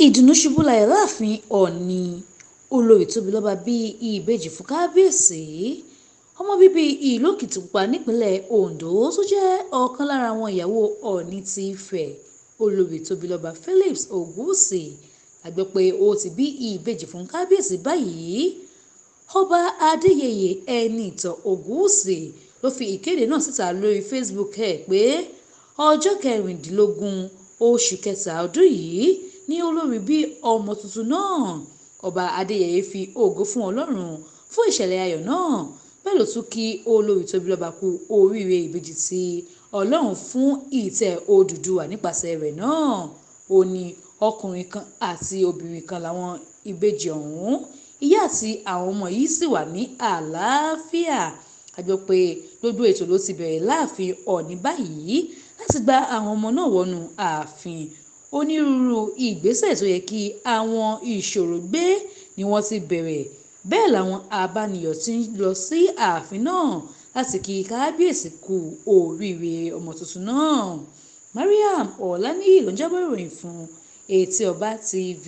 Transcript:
Idunnu ṣubulayọ laafin Ọọni. Olori Tobilọba bí ibeji fún Kabiesi. Ọmọ bíbí ìlú Òkìtìpupa nípínlẹ̀ Ondo tó jẹ́ ọ̀kan lára àwọn ìyàwó Ọọ̀ni ti Ifẹ̀, Olori Tobilọba Phillips Ògúnwùsì, a gbọ́ pé ó ti bí ìbejì fún Kabiesi báyìí. Ọba Adéyẹyè Ẹnìtàn Ògúnwùsì ló fi ìkéde náà síta lórí Facebook ẹ̀ pé ọjọ́ 16 oṣù kẹta ọdún yìí ní olórí bí ọmọ tuntun náà. Ọba Adéyẹyè fi ògo fún Ọlọ́run fún ìṣẹ̀lẹ̀ ayọ̀ náà, bẹ́ẹ̀ ló tún kí Olori Tobilọba kú oríire ìbejì tí Ọlọ́run fún ìtẹ́ Odùduwà nípasẹ̀ rẹ̀ náà. Ó ní ọkùnrin kan àti obìnrin kan làwọn ìbejì ọ̀hún, ìyá àti àwọn ọmọ yìí sì wà ní àlàáfíà. A gbọ́ pé gbogbo ètò ló ti bẹ̀rẹ̀ láàfin Ọọ̀ni báyìí láti gba àwọn ọmọ náà wọnú ààfin. Onírúurú ìgbésẹ̀ tó yẹ kí àwọn ìṣòro gbé ni wọ́n ti bẹ̀rẹ̀, bẹ́ẹ̀ làwọn abániyọ̀ ti ń lọ sí ààfin náà láti kí Kabiesi kú oríire ọmọ tuntun náà. Mariam Ọláníyì ló ń jábọ̀ ìròyìn fún Etí Ọba TV.